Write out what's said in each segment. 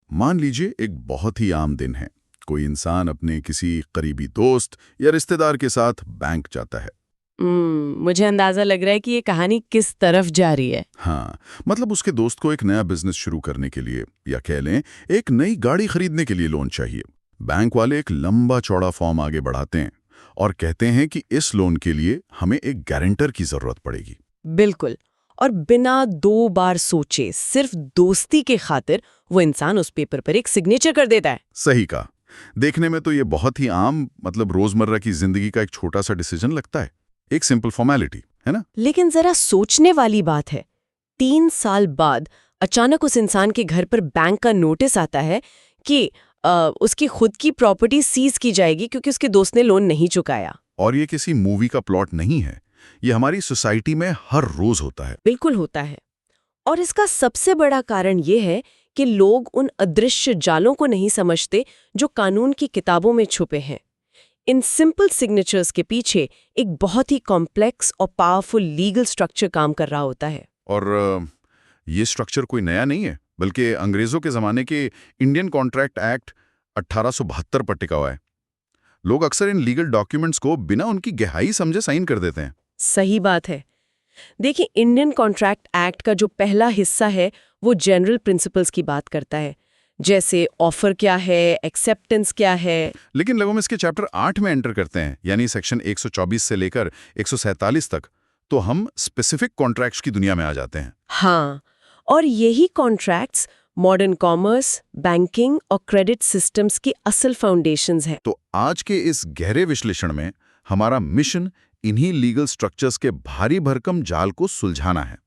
मान लीजिए एक बहुत ही आम दिन है। कोई इंसान अपने किसी करीबी दोस्त या रिश्तेदार के साथ बैंक जाता है। मुझे अंदाजा लग रहा है कि ये कहानी किस तरफ जा रही है। हाँ, मतलब उसके दोस्त को एक नया बिजनेस शुरू करने के लिए या कह लें एक नई गाड़ी खरीदने के लिए लोन चाहिए। बैंक वाले एक लंबा चौड़ा फॉर्म आगे बढ़ाते हैं और कहते हैं कि इस लोन के लिए हमें एक गारंटर की जरूरत पड़ेगी। बिल्कुल। और बिना 2 बार सोचे सिर्फ दोस्ती के खातिर वो इंसान उस पेपर पर एक सिग्नेचर कर देता है। सही कहा। देखने में तो ये बहुत ही आम मतलब रोजमर्रा की जिंदगी का एक छोटा सा डिसीजन लगता है, एक सिंपल फॉर्मेलिटी, है ना? लेकिन जरा सोचने वाली बात है, 3 साल बाद अचानक उस इंसान के घर पर बैंक का नोटिस आता है कि उसकी खुद की प्रॉपर्टी सीज की जाएगी क्योंकि उसके दोस्त ने लोन नहीं चुकाया। और ये किसी मूवी का प्लॉट नहीं है, ये हमारी सोसाइटी में हर रोज होता है। बिल्कुल होता है। और इसका सबसे बड़ा कारण ये है कि लोग उन अदृश्य जालों को नहीं समझते जो कानून की किताबों में छुपे हैं। इन सिंपल सिग्नेचर्स के पीछे एक बहुत ही कॉम्प्लेक्स और पावरफुल लीगल स्ट्रक्चर काम कर रहा होता है। और ये स्ट्रक्चर कोई नया नहीं है, बल्कि अंग्रेजों के ज़माने के इंडियन कॉन्ट्रैक्ट एक्ट 1872 पर टिका हुआ है। लोग अक्सर इन लीगल डॉक्यूमेंट्स को बिना उनकी गहराई समझे साइन कर देते हैं। सही बात है। देखिए, इंडियन कॉन्ट्रैक्ट एक्ट का जो पहला हिस्सा है वो जनरल प्रिंसिपल्स की बात करता है, जैसे ऑफर क्या है, एक्सेप्टेंस क्या है। लेकिन लोग हम इसके चैप्टर 8 में एंटर करते हैं, यानी सेक्शन 124 से लेकर 147 तक, तो हम स्पेसिफिक कॉन्ट्रैक्ट्स की दुनिया में आ जाते हैं। हाँ, और यही कॉन्ट्रैक्ट्स मॉडर्न कॉमर्स, बैंकिंग और क्रेडिट सिस्टम्स की असल फाउंडेशंस हैं। तो आज के इस गहरे विश्लेषण में हमारा मिशन इन्हीं लीगल स्ट्रक्चर्स के भारी भरकम जाल को सुलझाना है।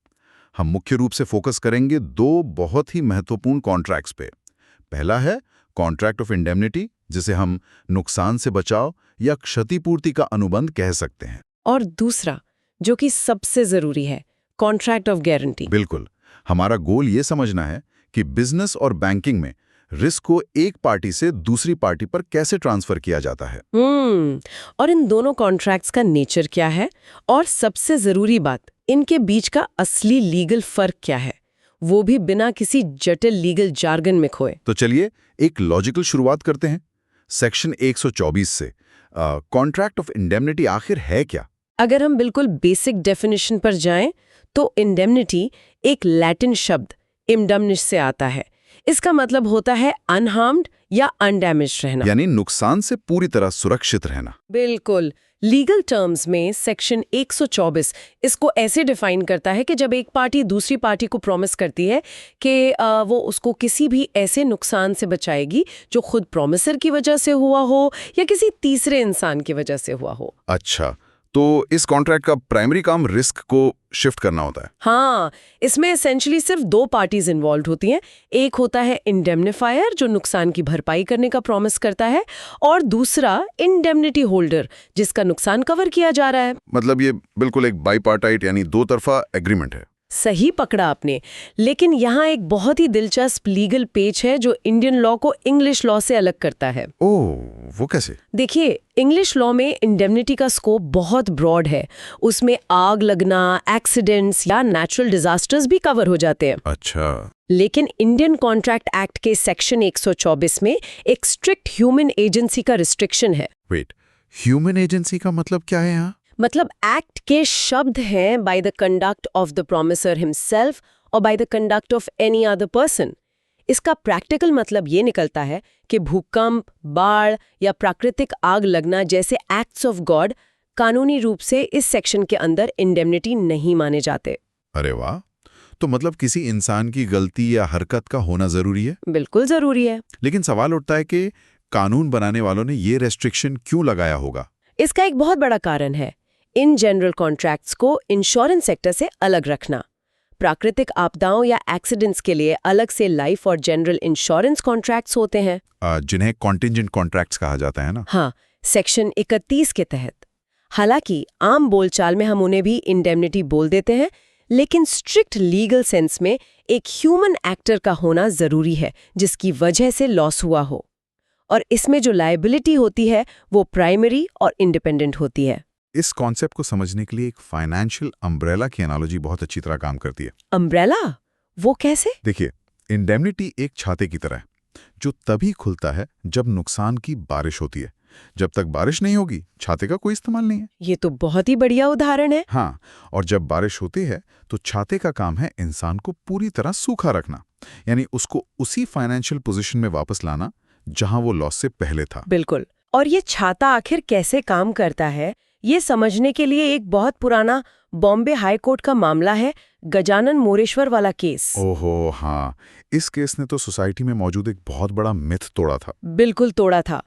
हम मुख्य रूप से फोकस करेंगे 2 बहुत ही महत्वपूर्ण कॉन्ट्रैक्ट्स पे। पहला है कॉन्ट्रैक्ट ऑफ इंडेमनिटी, जिसे हम नुकसान से बचाव या क्षतिपूर्ति का अनुबंध कह सकते हैं। और दूसरा, जो कि सबसे जरूरी है, कॉन्ट्रैक्ट ऑफ गारंटी। बिल्कुल, हमारा गोल ये समझना है कि बिजनेस और बैंकिंग में रिस्क को एक पार्टी से दूसरी पार्टी पर कैसे ट्रांसफर किया जाता है। और इन दोनों कॉन्ट्रैक्ट्स का नेचर क्या है, और सबसे जरूरी बात, इनके बीच का असली लीगल फर्क क्या है, वो भी बिना किसी जटिल लीगल जार्गन में खोए। तो चलिए एक लॉजिकल शुरुआत करते हैं। सेक्शन 124 से कॉन्ट्रैक्ट ऑफ इंडेमनिटी आखिर है क्या? अगर हम बिल्कुल बेसिक डेफिनेशन पर जाएं, तो इंडेमनिटी एक लैटिन शब्द इमडमनिश से आता है। इसका मतलब होता है अनहार्म्ड या अनडैमेज्ड रहना, यानी नुकसान से पूरी तरह सुरक्षित रहना। बिल्कुल। लीगल टर्म्स में सेक्शन 124 इसको ऐसे डिफाइन करता है कि जब एक पार्टी दूसरी पार्टी को प्रॉमिस करती है कि वो उसको किसी भी ऐसे नुकसान से बचाएगी जो खुद प्रॉमिसर की वजह से हुआ हो या किसी तीसरे इंसान की वजह से हुआ हो। अच्छा, तो इस कॉन्ट्रैक्ट का प्राइमरी काम रिस्क को शिफ्ट करना होता है। हाँ, इसमें एसेंशियली सिर्फ 2 पार्टीज इन्वॉल्व होती हैं। एक होता है इंडेमनिफायर, जो नुकसान की भरपाई करने का प्रॉमिस करता है, और दूसरा इंडेमनिटी होल्डर, जिसका नुकसान कवर किया जा रहा है। मतलब ये बिल्कुल एक बाईपार्टाइट यानी 2 तरफा एग्रीमेंट है। सही पकड़ा आपने। लेकिन यहाँ एक बहुत ही दिलचस्प लीगल पेच है जो इंडियन लॉ को इंग्लिश लॉ से अलग करता है। ओह, वो कैसे? देखिए, इंग्लिश लॉ में इंडेमनिटी का स्कोप बहुत ब्रॉड है। उसमें आग लगना, एक्सीडेंट्स या नेचुरल डिजास्टर्स भी कवर हो जाते हैं। अच्छा। लेकिन इंडियन कॉन्ट्रैक्ट एक्ट के सेक्शन 124 में एक स्ट्रिक्ट ह्यूमन एजेंसी का रिस्ट्रिक्शन है। वेट, ह्यूमन एजेंसी का मतलब क्या है यहाँ? मतलब एक्ट के शब्द हैं by the conduct of the promisor himself और by the conduct of any other person. इसका प्रैक्टिकल मतलब ये निकलता है कि भूकंप, बाढ़ या प्राकृतिक आग लगना जैसे एक्ट्स ऑफ गॉड कानूनी रूप से इस सेक्शन के अंदर इंडेमनिटी नहीं माने जाते। अरे वाह, तो मतलब किसी इंसान की गलती या हरकत का होना जरूरी है? बिल्कुल जरूरी है। लेकिन सवाल उठता है कि कानून बनाने वालों ने ये रेस्ट्रिक्शन क्यों लगाया होगा? इसका एक बहुत बड़ा कारण है इन जनरल कॉन्ट्रैक्ट्स को इंश्योरेंस सेक्टर से अलग रखना। प्राकृतिक आपदाओं या एक्सीडेंट्स के लिए अलग से लाइफ और जनरल इंश्योरेंस कॉन्ट्रैक्ट्स होते हैं, जिन्हें कॉन्टिंजेंट कॉन्ट्रैक्ट्स कहा जाता है ना? हाँ, सेक्शन 31 के तहत। हालांकि आम बोलचाल में हम उन्हें भी इंडेमनिटी बोल देते हैं, लेकिन स्ट्रिक्ट लीगल सेंस में एक ह्यूमन एक्टर का होना जरूरी है जिसकी वजह से लॉस हुआ हो। और इसमें जो लायबिलिटी होती है वो प्राइमरी और इंडिपेंडेंट होती है। इस कॉन्सेप्ट को समझने के लिए एक फाइनेंशियल अम्ब्रेला की एनालॉजी बहुत अच्छी तरह काम करती है। अम्ब्रेला? वो कैसे? देखिए, इंडेमनिटी एक छाते की तरह है। जो तभी खुलता है जब नुकसान की बारिश होती है। जब तक बारिश नहीं होगी, छाते का कोई इस्तेमाल नहीं है। ये तो बहुत ही बढ़िया उदाहरण है। हाँ, और जब बारिश होती है तो छाते का काम है इंसान को पूरी तरह सूखा रखना, यानी उसको उसी फाइनेंशियल पोजीशन में वापस लाना जहां वो लॉस से पहले था। बिल्कुल। और ये छाता आखिर कैसे काम करता है, ये समझने के लिए एक बहुत पुराना बॉम्बे हाई कोर्ट का मामला है, गजानन मोरेश्वर वाला केस। ओहो हाँ, इस केस ने तो सोसाइटी में मौजूद एक बहुत बड़ा मिथ तोड़ा था। बिल्कुल तोड़ा था।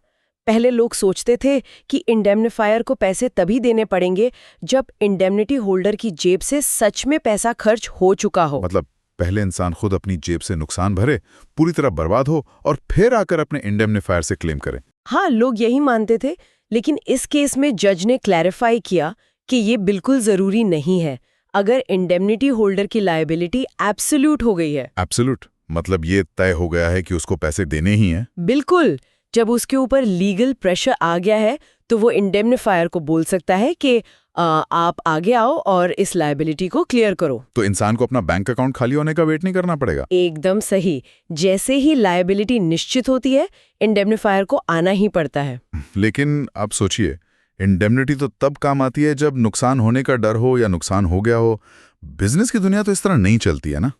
पहले लोग सोचते थे कि इंडेमनिफायर को पैसे तभी देने पड़ेंगे जब इंडेमनिटी होल्डर की जेब से सच में पैसा खर्च हो चुका हो। मतलब पहले इंसान खुद अपनी जेब से नुकसान भरे, पूरी तरह बर्बाद हो और फिर आकर अपने इंडेमनिफायर से क्लेम करे। हाँ, लोग यही मानते थे, लेकिन इस केस में जज ने क्लैरिफाई किया कि ये बिल्कुल जरूरी नहीं है अगर इंडेमनिटी होल्डर की लायबिलिटी एब्सोल्यूट हो गई है। एब्सोल्यूट मतलब ये तय हो गया है कि उसको पैसे देने ही हैं। बिल्कुल। जब उसके ऊपर लीगल प्रेशर आ गया है तो वो इंडेमनिफायर को बोल सकता है कि आप आगे आओ और इस लायबिलिटी को क्लियर करो। तो इंसान को अपना बैंक अकाउंट खाली होने का वेट नहीं करना पड़ेगा। एकदम सही। जैसे ही लायबिलिटी निश्चित होती है, इंडेमनिफायर को आना ही पड़ता है। लेकिन आप सोचिए, इंडेमनिटी तो तब काम आती है जब नुकसान होने का डर हो या नुकसान हो गया हो। बिजनेस की दुनिया तो इस तरह नहीं चलती है ना।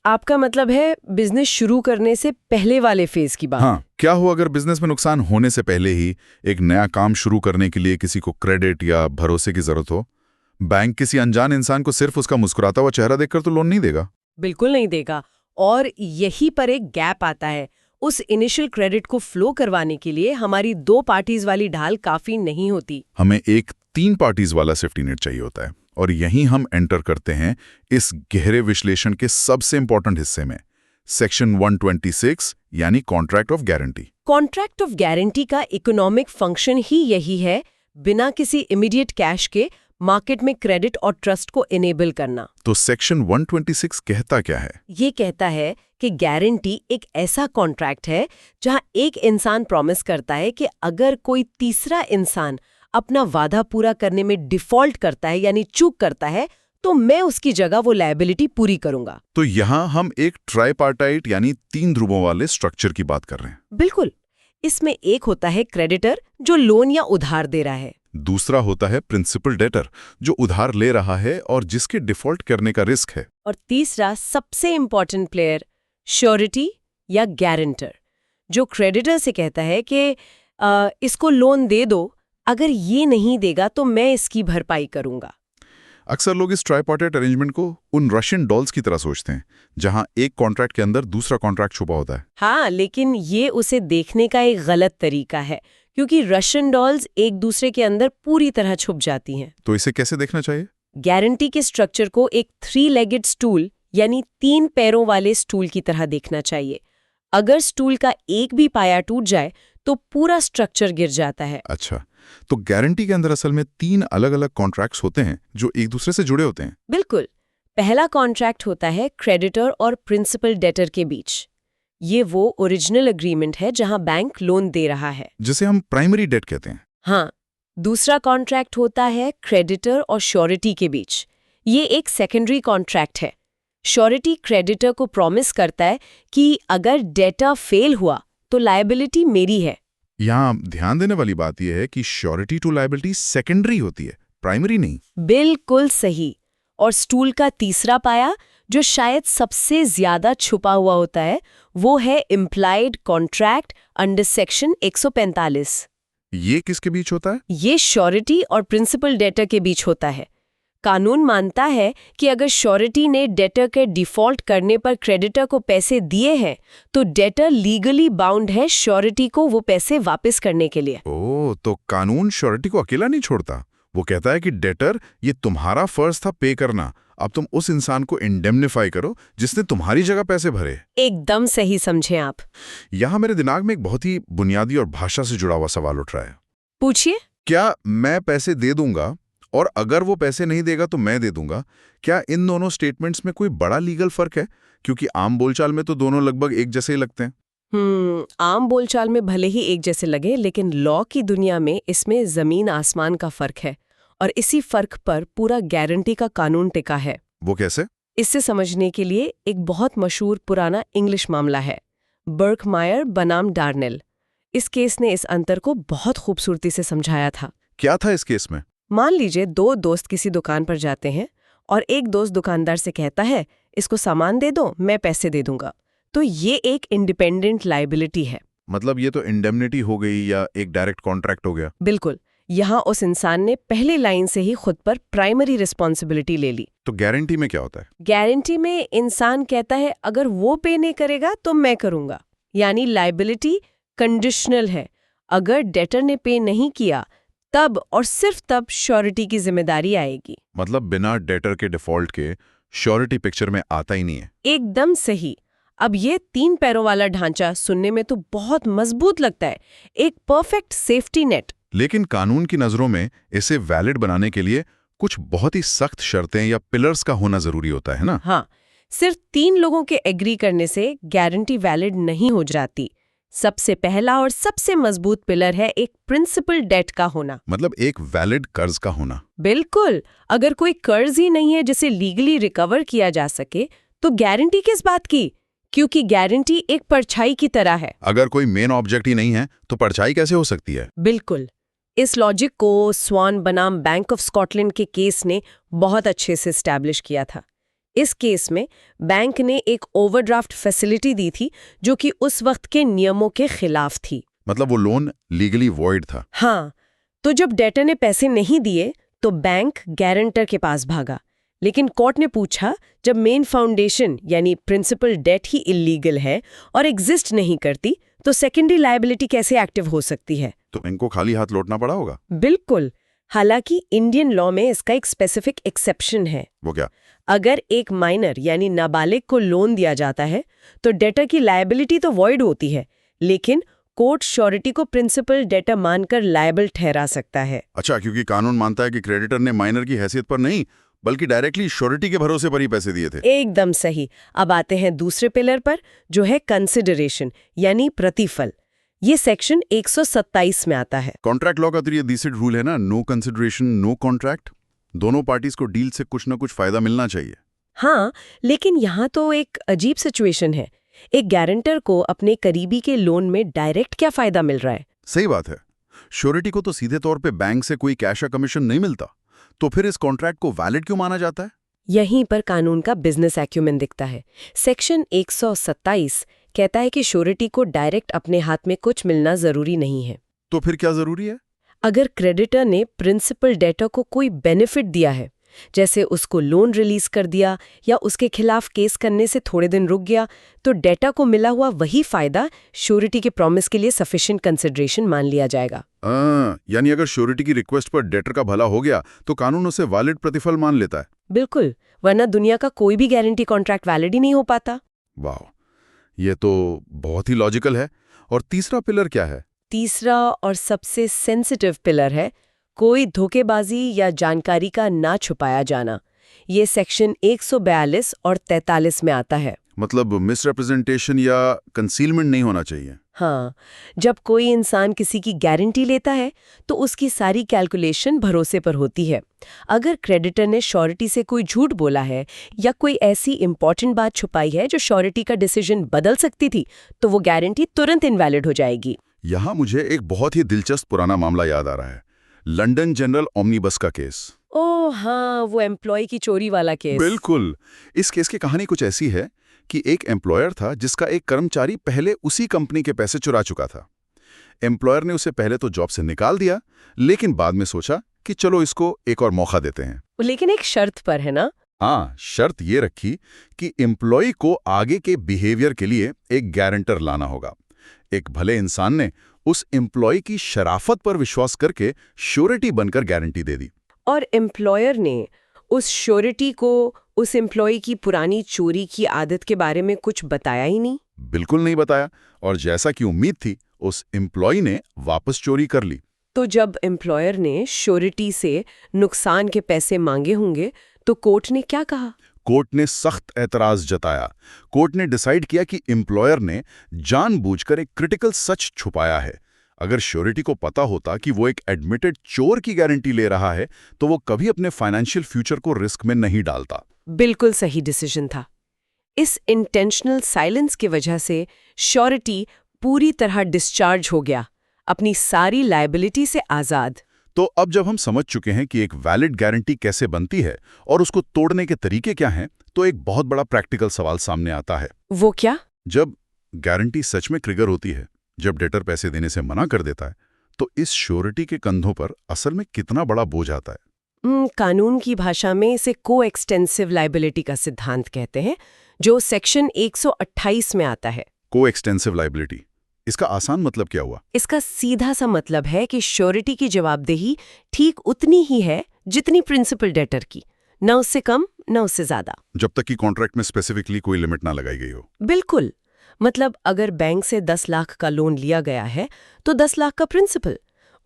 आपका मतलब है बिजनेस शुरू करने से पहले वाले फेज की बात? हाँ, क्या हो अगर बिजनेस में नुकसान होने से पहले ही एक नया काम शुरू करने के लिए किसी को क्रेडिट या भरोसे की जरूरत हो? बैंक किसी अनजान इंसान को सिर्फ उसका मुस्कुराता हुआ चेहरा देखकर तो लोन नहीं देगा। बिल्कुल नहीं देगा। और यही पर एक गैप आता है। उस इनिशियल क्रेडिट को फ्लो करवाने के लिए हमारी 2 पार्टीज वाली ढाल काफी नहीं होती। हमें एक 3 पार्टीज वाला सेफ्टी नेट चाहिए होता है। और यहीं हम एंटर करते हैं इस गहरे विश्लेषण के सबसे इंपॉर्टेंट हिस्से में, सेक्शन 126 यानी contract of guarantee. Contract of guarantee का इकोनॉमिक फंक्शन ही यही है, बिना किसी इमीडिएट कैश के मार्केट में क्रेडिट और ट्रस्ट को इनेबल करना। तो सेक्शन 126 कहता क्या है? ये कहता है कि गारंटी एक ऐसा कॉन्ट्रैक्ट है जहां एक इंसान प्रॉमिस करता है कि अगर कोई तीसरा इंसान अपना वादा पूरा करने में डिफॉल्ट करता है यानी चूक करता है, तो मैं उसकी जगह वो लायबिलिटी पूरी करूंगा। तो यहां हम एक ट्राइपार्टाइट यानी 3 ध्रुवों वाले स्ट्रक्चर की बात कर रहे हैं। बिल्कुल। इसमें एक होता है क्रेडिटर जो लोन या उधार दे रहा है, दूसरा होता है प्रिंसिपल डेटर जो उधार ले रहा है और जिसके डिफॉल्ट करने का रिस्क है, और तीसरा सबसे इंपॉर्टेंट प्लेयर श्योरिटी या गारंटर जो क्रेडिटर से कहता है कि इसको लोन दे दो, अगर ये नहीं देगा तो मैं इसकी भरपाई करूंगा। अक्सर लोग इस ट्राइपार्टाइट अरेंजमेंट को उन रशियन डॉल्स की तरह सोचते हैं जहां एक कॉन्ट्रैक्ट के अंदर दूसरा कॉन्ट्रैक्ट छुपा होता है। हाँ, लेकिन ये उसे देखने का एक गलत तरीका है, क्योंकि रशियन डॉल्स एक दूसरे के अंदर पूरी तरह छुप जाती हैं। तो इसे कैसे देखना चाहिए? गारंटी के स्ट्रक्चर को एक 3-legged स्टूल यानी 3 पैरों वाले स्टूल की तरह देखना चाहिए। अगर स्टूल का एक भी पाया टूट जाए तो पूरा स्ट्रक्चर गिर जाता है। अच्छा, तो गारंटी के अंदर असल में 3 अलग-अलग कॉन्ट्रैक्ट्स होते हैं जो एक दूसरे से जुड़े होते हैं। बिल्कुल। पहला कॉन्ट्रैक्ट होता है क्रेडिटर और प्रिंसिपल डेटर के बीच। ये वो ओरिजिनल एग्रीमेंट है जहां बैंक लोन दे रहा है, जिसे हम प्राइमरी डेट कहते हैं। हाँ। दूसरा कॉन्ट्रैक्ट होता है क्रेडिटर और श्योरिटी के बीच। ये एक सेकेंडरी कॉन्ट्रैक्ट है। श्योरिटी क्रेडिटर को प्रॉमिस करता है कि अगर डेटर फेल हुआ तो लायबिलिटी मेरी है। यहाँ ध्यान देने वाली बात यह है कि श्योरिटी टू लायबिलिटी सेकेंडरी होती है, प्राइमरी नहीं। बिल्कुल सही। और स्टूल का तीसरा पाया, जो शायद सबसे ज्यादा छुपा हुआ होता है, वो है इम्प्लाइड कॉन्ट्रैक्ट अंडर सेक्शन 145। ये किसके बीच होता है? ये श्योरिटी और प्रिंसिपल डेटर के बीच होता है। कानून मानता है कि अगर श्योरिटी ने डेटर के डिफॉल्ट करने पर क्रेडिटर को पैसे दिए हैं तो डेटर लीगली बाउंड है श्योरिटी को वो पैसे वापस करने के लिए। ओह, तो कानून श्योरिटी को अकेला नहीं छोड़ता। वो कहता है कि डेटर, ये तुम्हारा फर्ज था पे करना, अब तुम उस इंसान को इंडेमनिफाई करो जिसने तुम्हारी जगह पैसे भरे। एकदम सही समझे आप। यहाँ मेरे दिमाग में एक बहुत ही बुनियादी और भाषा से जुड़ा हुआ सवाल उठ रहा है। पूछिए। क्या मैं पैसे दे दूंगा और अगर वो पैसे नहीं देगा तो मैं दे दूंगा, क्या इन दोनों स्टेटमेंट्स में कोई बड़ा लीगल फर्क है? क्योंकि आम बोलचाल में तो दोनों लगभग एक जैसे ही लगते हैं। आम बोलचाल में भले ही एक जैसे लगे, लेकिन लॉ की दुनिया में इसमें जमीन आसमान का फर्क है, और इसी फर्क पर पूरा गारंटी का कानून टिका है। वो कैसे? इससे समझने के लिए एक बहुत मशहूर पुराना इंग्लिश मामला है, बर्कमायर बनाम डार्नेल। इस केस ने इस अंतर को बहुत खूबसूरती से समझाया था। क्या था इस केस में? मान लीजिए दो दोस्त किसी दुकान पर जाते हैं और एक दोस्त दुकानदार से कहता है, इसको सामान दे दो, मैं पैसे दे दूंगा। तो ये एक इंडिपेंडेंट लायबिलिटी है। मतलब ये तो इंडेमनिटी हो गई या एक डायरेक्ट कॉन्ट्रैक्ट हो गया। बिल्कुल। यहाँ उस इंसान ने पहली लाइन से ही खुद पर प्राइमरी रिस्पॉन्सिबिलिटी ले ली। तो गारंटी में क्या होता है? गारंटी में इंसान कहता है, अगर वो पे नहीं करेगा तो मैं करूंगा। यानी लायबिलिटी कंडीशनल है। अगर डेटर ने पे नहीं किया तब और सिर्फ तब श्योरिटी की जिम्मेदारी आएगी। मतलब बिना डेटर के डिफॉल्ट के श्योरिटी पिक्चर में आता ही नहीं है। एकदम सही। अब ये 3 पैरों वाला ढांचा सुनने में तो बहुत मजबूत लगता है, एक परफेक्ट सेफ्टी नेट। लेकिन कानून की नजरों में इसे वैलिड बनाने के लिए कुछ बहुत ही सख्त शर्तें या पिलर्स का होना जरूरी होता है ना? हाँ, सिर्फ 3 लोगों के एग्री करने से गारंटी वैलिड नहीं हो जाती। सबसे पहला और सबसे मजबूत पिलर है एक प्रिंसिपल डेट का होना। मतलब एक वैलिड कर्ज का होना। बिल्कुल। अगर कोई कर्ज ही नहीं है जिसे लीगली रिकवर किया जा सके तो गारंटी किस बात की? क्योंकि गारंटी एक परछाई की तरह है। अगर कोई मेन ऑब्जेक्ट ही नहीं है तो परछाई कैसे हो सकती है? बिल्कुल। इस लॉजिक को स्वान बनाम बैंक ऑफ स्कॉटलैंड के केस ने बहुत अच्छे से एस्टैब्लिश किया था। इस केस में बैंक ने एक ओवरड्राफ्ट फैसिलिटी दी थी जो कि उस वक्त के नियमों के खिलाफ थी। मतलब वो लोन लीगली वॉइड था। हाँ, तो जब डेटर ने पैसे नहीं दिए तो बैंक गारंटर के पास भागा। लेकिन कोर्ट ने पूछा, जब मेन फाउंडेशन यानी प्रिंसिपल डेट ही इल्लीगल है और एग्जिस्ट नहीं करती तो सेकेंडरी लायबिलिटी कैसे एक्टिव हो सकती है? तो इनको खाली हाथ लौटना पड़ा होगा। बिल्कुल। हालांकि इंडियन लॉ में इसका एक स्पेसिफिक एक्सेप्शन है। वो क्या? अगर एक माइनर यानी नाबालिग को लोन दिया जाता है तो डेटर की लायबिलिटी तो वॉइड होती है, लेकिन कोर्ट श्योरिटी को प्रिंसिपल डेटर मानकर लायबल ठहरा सकता है। अच्छा, क्योंकि कानून मानता है कि क्रेडिटर ने माइनर की हैसियत पर नहीं बल्कि डायरेक्टली श्योरिटी के भरोसे पर ही पैसे दिए थे। एकदम सही। अब आते हैं दूसरे पिलर पर, जो है कंसिडरेशन यानी प्रतिफल। ये सेक्शन 127 में आता है। कॉन्ट्रैक्ट लॉ का तो ये डिसेंट रूल है ना, नो कंसिडरेशन नो कॉन्ट्रैक्ट। दोनों पार्टीज को डील से कुछ ना कुछ फायदा मिलना चाहिए। हाँ, लेकिन यहाँ तो एक अजीब सिचुएशन है। एक गारंटर को अपने करीबी के लोन में डायरेक्ट क्या फायदा मिल रहा है? सही बात है। श्योरिटी को तो सीधे तौर पे बैंक से कोई कैश या कमीशन नहीं मिलता, तो फिर इस कॉन्ट्रैक्ट को वैलिड क्यों माना जाता है? यहीं पर कानून का बिजनेस एक्यूमेन दिखता है। सेक्शन 127 कहता है कि श्योरिटी को डायरेक्ट अपने हाथ में कुछ मिलना जरूरी नहीं है। तो फिर क्या जरूरी है? अगर क्रेडिटर ने प्रिंसिपल डेटर को कोई बेनिफिट दिया है, जैसे उसको लोन रिलीज कर दिया या उसके खिलाफ केस करने से थोड़े दिन रुक गया, तो डेटा को मिला हुआ वही फायदा श्योरिटी के प्रॉमिस के लिए सफिशिएंट कंसिडरेशन मान लिया जाएगा। यानी अगर श्योरिटी की रिक्वेस्ट पर डेटर का भला हो गया तो कानून उसे वैलिड प्रतिफल मान लेता है। बिल्कुल, वरना दुनिया का कोई भी गारंटी कॉन्ट्रैक्ट वैलिड ही नहीं हो पाता। वाह, ये तो बहुत ही लॉजिकल है। और तीसरा पिलर क्या है? तीसरा और सबसे सेंसिटिव पिलर है कोई धोखेबाजी या जानकारी का ना छुपाया जाना। ये सेक्शन 142 और 43 में आता है। मतलब मिसरिप्रेजेंटेशन या कंसीलमेंट नहीं होना चाहिए। हाँ, जब कोई इंसान किसी की गारंटी लेता है तो उसकी सारी कैलकुलेशन भरोसे पर होती है। अगर क्रेडिटर ने श्योरिटी से कोई झूठ बोला है या कोई ऐसी इंपॉर्टेंट बात छुपाई है जो श्योरिटी का डिसीजन बदल सकती थी, तो वो गारंटी तुरंत इनवैलिड हो जाएगी। यहाँ मुझे एक बहुत ही दिलचस्प पुराना मामला याद आ रहा है, लंदन जनरल ओमनीबस का केस। ओह हाँ, वो एम्प्लॉय की चोरी वाला केस। बिल्कुल। इस केस की कहानी कुछ ऐसी है कि एक एम्प्लॉयर था जिसका एक कर्मचारी पहले उसी कंपनी के पैसे चुरा चुका था। एम्प्लॉयर ने उसे पहले तो जॉब से निकाल दिया, लेकिन बाद में सोचा कि चलो इसको एक और मौका देते हैं। लेकिन एक शर्त पर, है ना? हाँ, शर्त ये रखी कि एम्प्लॉय को आगे के बिहेवियर के लिए एक गारंटर लाना होगा। एक भले इंसान ने उस एम्प्लॉय की शराफत पर विश्वास करके श्योरिटी बनकर गारंटी दे दी। और एम्प्लॉयर ने उस श्योरिटी को उस एम्प्लॉय की पुरानी चोरी की आदत के बारे में कुछ बताया ही नहीं। बिल्कुल नहीं बताया, और जैसा कि उम्मीद थी उस एम्प्लॉय ने वापस चोरी कर ली। तो जब एम्प्लॉयर ने श्योरिटी से नुकसान के पैसे मांगे होंगे तो कोर्ट ने क्या कहा? कोर्ट ने सख्त ऐतराज जताया। कोर्ट ने डिसाइड किया कि एम्प्लॉयर ने जानबूझकर एक क्रिटिकल सच छुपाया है। अगर श्योरिटी को पता होता कि वो एक एडमिटेड चोर की गारंटी ले रहा है तो वो कभी अपने फाइनेंशियल फ्यूचर को रिस्क में नहीं डालता। बिल्कुल सही डिसीजन था। इस इंटेंशनल साइलेंस की वजह से श्योरिटी पूरी तरह डिस्चार्ज हो गया, अपनी सारी लायबिलिटी से आज़ाद। तो अब जब हम समझ चुके हैं कि एक वैलिड गारंटी कैसे बनती है और उसको तोड़ने के तरीके क्या हैं, तो एक बहुत बड़ा प्रैक्टिकल सवाल सामने आता है। वो क्या? जब गारंटी सच में ट्रिगर होती है, जब डेटर पैसे देने से मना कर देता है, तो इस श्योरिटी के कंधों पर असल में कितना बड़ा बोझ आता है? कानून की भाषा में इसे को-एक्सटेंसिव लायबिलिटी का सिद्धांत कहते हैं, जो सेक्शन 128 में आता है। को-एक्सटेंसिव लायबिलिटी, इसका आसान मतलब क्या हुआ? इसका सीधा सा मतलब है कि श्योरिटी की जवाबदेही ठीक उतनी ही है जितनी प्रिंसिपल डेटर की, न उससे कम न उससे ज्यादा। जब तक कि कॉन्ट्रैक्ट में स्पेसिफिकली कोई लिमिट ना लगाई गई हो। बिल्कुल। मतलब अगर बैंक से 10 लाख का लोन लिया गया है तो 10 लाख का प्रिंसिपल,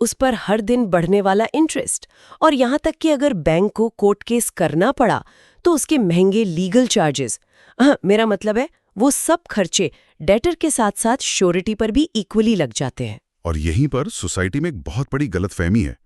उस पर हर दिन बढ़ने वाला इंटरेस्ट, और यहाँ तक कि अगर बैंक को कोर्ट केस करना पड़ा तो उसके महंगे लीगल चार्जेस, मेरा मतलब है वो सब खर्चे डेटर के साथ साथ श्योरिटी पर भी इक्वली लग जाते हैं। और यहीं पर सोसाइटी में एक बहुत बड़ी गलतफहमी है।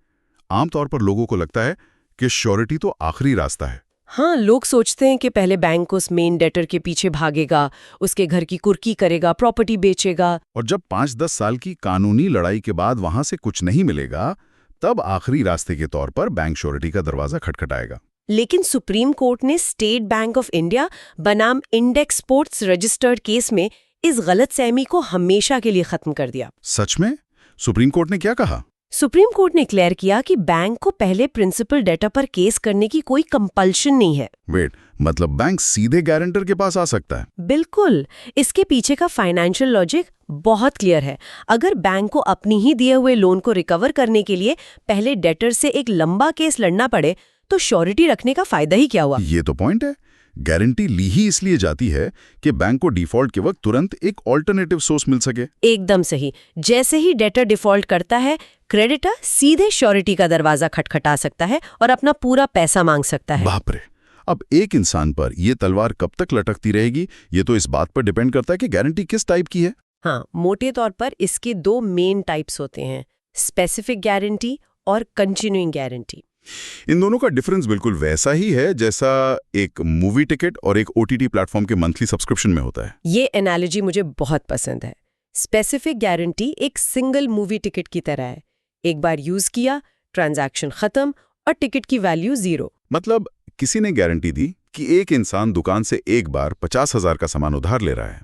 आमतौर पर लोगों को लगता है कि श्योरिटी तो आखिरी रास्ता है। हाँ, लोग सोचते हैं कि पहले बैंक उस मेन डेटर के पीछे भागेगा, उसके घर की कुर्की करेगा, प्रॉपर्टी बेचेगा, और जब 5-10 साल की कानूनी लड़ाई के बाद वहां से कुछ नहीं मिलेगा, तब आखिरी रास्ते के तौर पर बैंक श्योरिटी का दरवाजा खटखटाएगा। लेकिन सुप्रीम कोर्ट ने स्टेट बैंक ऑफ इंडिया बनाम इंडेक्स स्पोर्ट्स रजिस्टर्ड केस में इस गलतफहमी को हमेशा के लिए खत्म कर दिया। सच में? सुप्रीम कोर्ट ने क्या कहा? सुप्रीम कोर्ट ने क्लियर किया कि बैंक को पहले प्रिंसिपल डेटा पर केस करने की कोई कंपल्शन नहीं है। वेट, मतलब बैंक सीधे गारंटर के पास आ सकता है? बिल्कुल। इसके पीछे का फाइनेंशियल लॉजिक बहुत क्लियर है। अगर बैंक को अपनी ही दिए हुए लोन को रिकवर करने के लिए पहले डेटर से एक लंबा केस लड़ना पड़े, तो श्योरिटी रखने का फायदा ही क्या हुआ? ये तो पॉइंट है। गारंटी ली ही इसलिए जाती है कि बैंक को डिफॉल्ट के वक्त तुरंत एक ऑल्टरनेटिव सोर्स मिल सके। एकदम सही। जैसे ही डेटर डिफॉल्ट करता है, क्रेडिटर सीधे श्योरिटी का दरवाजा खटखटा सकता है और अपना पूरा पैसा मांग सकता है। बाप रे! अब एक इंसान पर ये तलवार कब तक लटकती रहेगी, ये तो इस बात पर डिपेंड करता है कि गारंटी किस टाइप की है। हाँ, मोटे तौर पर इसके 2 मेन टाइप्स होते हैं, स्पेसिफिक गारंटी और कंटिन्यूइंग गारंटी। इन दोनों का डिफरेंस बिल्कुल वैसा ही है जैसा एक मूवी टिकट और एक OTT प्लेटफॉर्म के मंथली सब्सक्रिप्शन में होता है। ये एनालॉजी मुझे बहुत पसंद है। स्पेसिफिक गारंटी एक सिंगल मूवी टिकट की तरह है। एक बार यूज किया, ट्रांजैक्शन खत्म और टिकट की वैल्यू 0। मतलब किसी ने गारंटी दी कि एक इंसान दुकान से एक बार 50,000 का सामान उधार ले रहा है।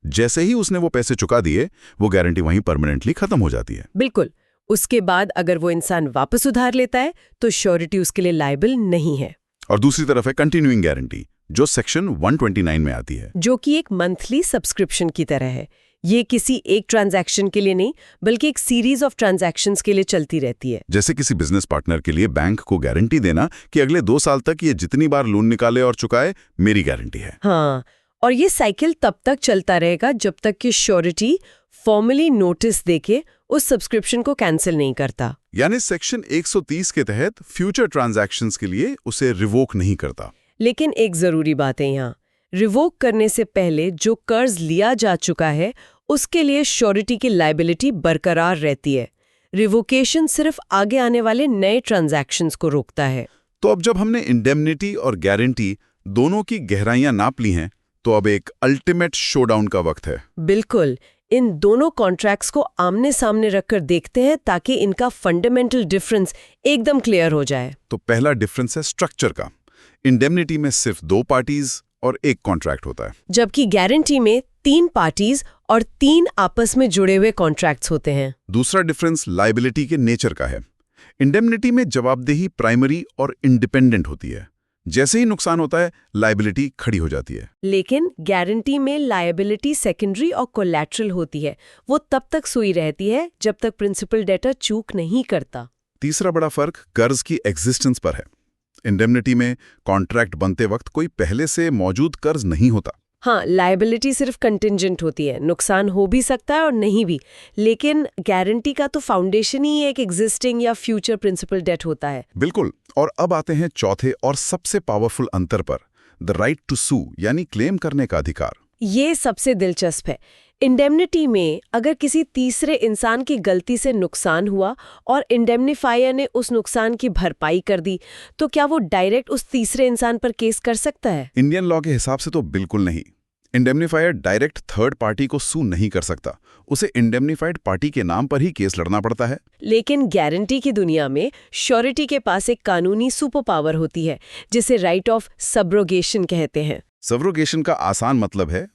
जैसे ही उसने वो पैसे चुका दिए, वो गारंटी वहीं परमानेंटली खत्म हो जाती है। बिल्कुल। उसके बाद अगर वो इंसान वापस उधार लेता है तो श्योरिटी उसके लिए लायबल नहीं है। और दूसरी तरफ है कंटिन्यूइंग गारंटी, जो सेक्शन 129 में आती है, जो कि एक मंथली सब्सक्रिप्शन की तरह है। ये किसी एक ट्रांजैक्शन के लिए नहीं, बल्कि एक सीरीज ऑफ ट्रांजैक्शंस के लिए चलती रहती है। जैसे किसी बिजनेस पार्टनर के लिए बैंक को गारंटी देना कि अगले 2 साल तक ये जितनी बार लोन निकाले और चुकाए, मेरी गारंटी है। हाँ, और ये साइकिल तब तक चलता रहेगा जब तक कि श्योरिटी फॉर्मली नोटिस देके उस सब्सक्रिप्शन को कैंसिल नहीं करता। यानी सेक्शन 130 के तहत फ्यूचर ट्रांजैक्शंस के लिए उसे रिवोक नहीं करता। लेकिन एक जरूरी बात है यहाँ, रिवोक करने से पहले जो कर्ज लिया जा चुका है उसके लिए श्योरिटी की लायबिलिटी बरकरार रहती है। रिवोकेशन सिर्फ आगे आने वाले नए ट्रांजैक्शंस को रोकता है। तो अब जब हमने इंडेमनिटी और गारंटी दोनों की गहराइयां नाप ली हैं, तो अब एक अल्टीमेट शोडाउन का वक्त है। बिल्कुल। इन दोनों कॉन्ट्रैक्ट्स को आमने सामने रखकर देखते हैं ताकि इनका फंडामेंटल डिफरेंस एकदम क्लियर हो जाए। तो पहला डिफरेंस है स्ट्रक्चर का। इंडेमनिटी में सिर्फ 2 पार्टीज और एक कॉन्ट्रैक्ट होता है, जबकि गारंटी में 3 पार्टीज और 3 आपस में जुड़े हुए कॉन्ट्रैक्ट्स होते हैं। दूसरा डिफरेंस लायबिलिटी के नेचर का है। इंडेमनिटी में जवाबदेही प्राइमरी और इंडिपेंडेंट होती है। जैसे ही नुकसान होता है, लायबिलिटी खड़ी हो जाती है। लेकिन गारंटी में लायबिलिटी सेकेंडरी और कोलैटरल होती है। वो तब तक सुई रहती है जब तक प्रिंसिपल डेटर चूक नहीं करता। तीसरा बड़ा फर्क कर्ज की एग्जिस्टेंस पर है। इंडेमनिटी में कॉन्ट्रैक्ट बनते वक्त कोई पहले से मौजूद कर्ज नहीं होता। हाँ, लायबिलिटी सिर्फ कंटिंजेंट होती है, नुकसान हो भी सकता है और नहीं भी। लेकिन गारंटी का तो फाउंडेशन ही एक एग्जिस्टिंग या फ्यूचर प्रिंसिपल डेट होता है। बिल्कुल। और अब आते हैं चौथे और सबसे पावरफुल अंतर पर, द राइट टू सू, यानी क्लेम करने का अधिकार। ये सबसे दिलचस्प है। इंडेमनिटी में अगर किसी तीसरे इंसान की गलती से नुकसान हुआ और इंडेमनिफायर ने उस नुकसान की भरपाई कर दी, तो क्या वो डायरेक्ट उस तीसरे इंसान पर केस कर सकता है? इंडियन लॉ के हिसाब से तो बिल्कुल नहीं। इंडेमनीफायर डायरेक्ट थर्ड पार्टी को सू नहीं कर सकता, उसे इंडेमनीफाइड पार्टी के नाम पर ही केस लड़ना पड़ता है। लेकिन गारंटी की दुनिया में श्योरिटी के पास एक कानूनी सुपर पावर होती है जिसे राइट ऑफ सब्रोगेशन कहते हैं। सब्रोगेशन का आसान मतलब है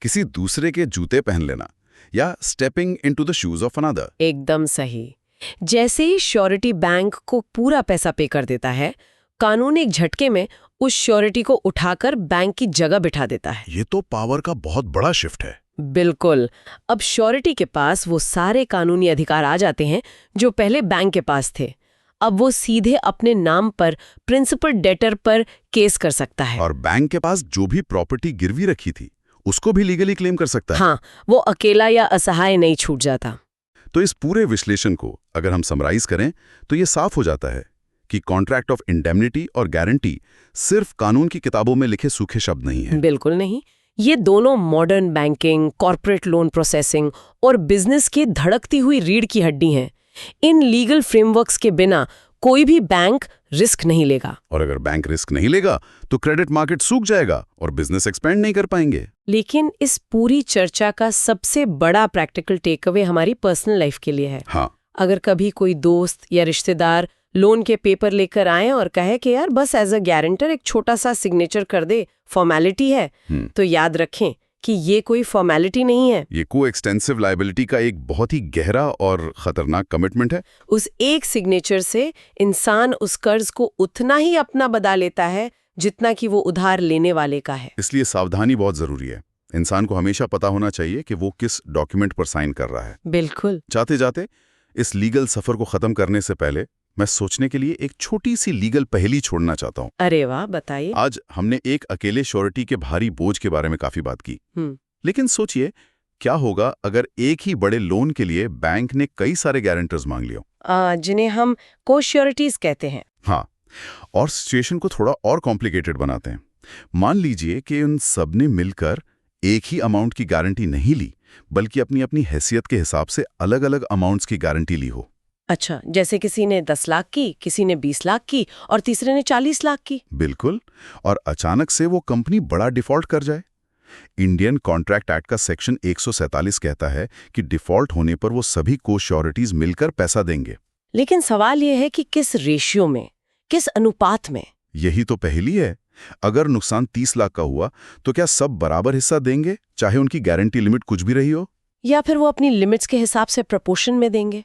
किसी दूसरे के जूते पहन लेना या stepping into the shoes of another. एकदम सही। जैसे ही श्योरिटी बैंक को पूरा पैसा पे कर देता है, कानून एक झटके में उस श्योरिटी को उठाकर बैंक की जगह बिठा देता है। ये तो पावर का बहुत बड़ा शिफ्ट है। बिल्कुल। अब श्योरिटी के पास वो सारे कानूनी अधिकार आ जाते हैं जो पहले बैंक के पास थे। अब वो सीधे अपने नाम पर प्रिंसिपल डेटर पर केस कर सकता है। और बैंक के पास जो भी प्रॉपर्टी गिरवी रखी थी उसको भी लीगली क्लेम कर सकता है। हाँ, वो अकेला या असहाय नहीं छूट जाता। तो इस पूरे विश्लेषण को अगर हम समराइज करें तो ये साफ हो जाता है कि कॉन्ट्रैक्ट ऑफ इंडेमनिटी और गारंटी सिर्फ कानून की किताबों में लिखे सूखे शब्द नहीं है। बिल्कुल नहीं। ये दोनों modern banking, corporate loan processing और बिजनेस की धड़कती हुई रीढ़ की हड्डी हैं। इन लीगल फ्रेमवर्क्स के बिना कोई भी बैंक रिस्क नहीं लेगा। और अगर बैंक रिस्क नहीं लेगा तो क्रेडिट मार्केट सूख जाएगा और बिजनेस एक्सपेंड नहीं कर पाएंगे। लेकिन इस पूरी चर्चा का सबसे बड़ा प्रैक्टिकल टेकअवे हमारी पर्सनल लाइफ के लिए है। हाँ, अगर कभी कोई दोस्त या रिश्तेदार लोन के पेपर लेकर आए और कहे कि यार बस एज अ गारंटर एक छोटा सा सिग्नेचर कर दे, फॉर्मेलिटी है, तो याद रखें कि ये कोई फॉर्मेलिटी नहीं है। ये को एक्सटेंसिव लायबिलिटी का एक बहुत ही गहरा और खतरनाक कमिटमेंट है। उस एक सिग्नेचर से इंसान उस कर्ज को उतना ही अपना बना लेता है जितना कि वो उधार लेने वाले का है। इसलिए सावधानी बहुत जरूरी है। इंसान को हमेशा पता होना चाहिए कि वो किस डॉक्यूमेंट पर साइन कर रहा है। बिल्कुल। जाते जाते इस लीगल सफर को खत्म करने से पहले मैं सोचने के लिए एक छोटी सी लीगल पहेली छोड़ना चाहता हूँ। अरे वाह, बताइए। आज हमने एक अकेले श्योरिटी के भारी बोझ के बारे में काफी बात की, लेकिन सोचिए क्या होगा अगर एक ही बड़े लोन के लिए बैंक ने कई सारे गारंटर्स मांग लियो, जिन्हें हम को-श्योरिटीज कहते हैं। हाँ, और सिचुएशन को थोड़ा और कॉम्प्लिकेटेड बनाते हैं। मान लीजिए कि उन सब ने मिलकर एक ही अमाउंट की गारंटी नहीं ली, बल्कि अपनी अपनी हैसियत के हिसाब से अलग अलग अमाउंट्स की गारंटी ली हो। अच्छा, जैसे किसी ने 10 लाख की, किसी ने 20 लाख की और तीसरे ने 40 लाख की। बिल्कुल। और अचानक से वो कंपनी बड़ा डिफॉल्ट कर जाए। इंडियन कॉन्ट्रैक्ट एक्ट का सेक्शन 147 कहता है कि डिफॉल्ट होने पर वो सभी को-श्योरिटीज मिलकर पैसा देंगे। लेकिन सवाल ये है कि किस रेशियो में, किस अनुपात में? यही तो पहेली है। अगर नुकसान 30 लाख का हुआ तो क्या सब बराबर हिस्सा देंगे, चाहे उनकी गारंटी लिमिट कुछ भी रही हो? या फिर वो अपनी लिमिट्स के हिसाब से प्रपोर्शन में देंगे?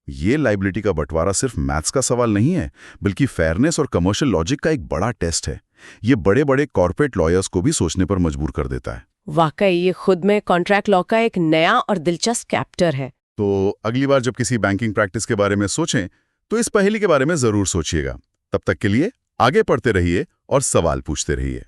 ये लाइबिलिटी का बंटवारा सिर्फ मैथ्स का सवाल नहीं है, बल्कि फेयरनेस और कमर्शियल लॉजिक का एक बड़ा टेस्ट है। ये बड़े बड़े कॉर्पोरेट लॉयर्स को भी सोचने पर मजबूर कर देता है। वाकई ये खुद में कॉन्ट्रैक्ट लॉ का एक नया और दिलचस्प चैप्टर है। तो अगली बार जब किसी बैंकिंग प्रैक्टिस के बारे में सोचें तो इस पहेली के बारे में जरूर सोचिएगा। तब तक के लिए आगे पढ़ते रहिए और सवाल पूछते रहिए।